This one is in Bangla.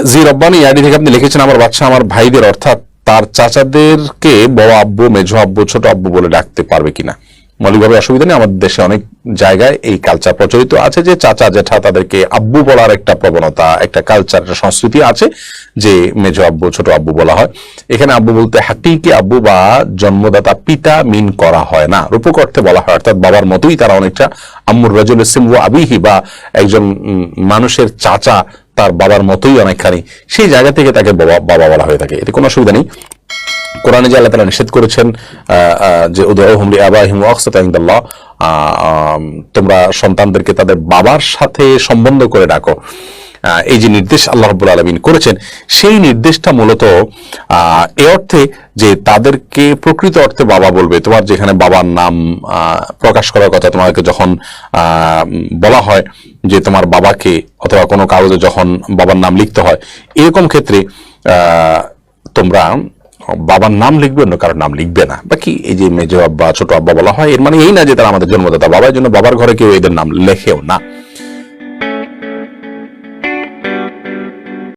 জি রব্বানি আইডি থেকে আপনি লিখেছেন, আমার বাচ্চা আমার ভাইদের অর্থাৎ তার চাচাদেরকে বড় আব্বু, মেঝো আব্বু, ছোট আব্বু বলে ডাকতে পারবে কিনা? মৌলিকভাবে অসুবিধা নেই। আমাদের দেশে অনেক জায়গায় এই কালচার প্রচলিত আছে যে চাচা জেঠা তাদেরকে আব্বু বলার একটা প্রবণতা, একটা কালচার, একটা সংস্কৃতি আছে যে মেঝো আব্বু, ছোট আব্বু বলা হয়। এখানে আব্বু বলতে হাকিকি আব্বু বা জন্মদাতা পিতা মিন করা হয় না, রূপক অর্থে বলা হয়, অর্থাৎ বাবার মতোই তারা অনেকটা। আম্মুর রাজুল সিমু আবিহি বা একজন মানুষের চাচা তার বাবার মতোই অনেকখানি, সেই জায়গা থেকে তাকে বাবা বলা হয়ে থাকে। এতে কোনো অসুবিধা নেই। কোরআনে যে আল্লাহ তাআলা নিষেধ করেছেন যে উদউহুম লিআবাইহিম ওয়া আকসাতু ইনদাল্লাহ, তোমরা সন্তানদেরকে তাদের বাবার সাথে সম্বন্ধ করে ডাকো, এই যে নির্দেশ আল্লাহ রাব্বুল আলামিন করেছেন, সেই নির্দেশটা মূলত এ অর্থে যে তাদেরকে প্রকৃত অর্থে বাবা বলবে। তোমার যেখানে বাবার নাম প্রকাশ করার কথা, তোমাকে যখন বলা হয় যে তোমার বাবাকে, অথবা কোনো কাগজে যখন বাবার নাম লিখতে হয়, এরকম ক্ষেত্রে তোমরা বাবার নাম লিখবে, অন্য কারোর নাম লিখবে না। বাকি এই যে মেজো আব্বা, ছোট আব্বা বলা হয়, এর মানে এই না যে তারা আমাদের জন্মদাতা বাবার জন্য বাবার ঘরে কেউ এদের নাম লেখেও না।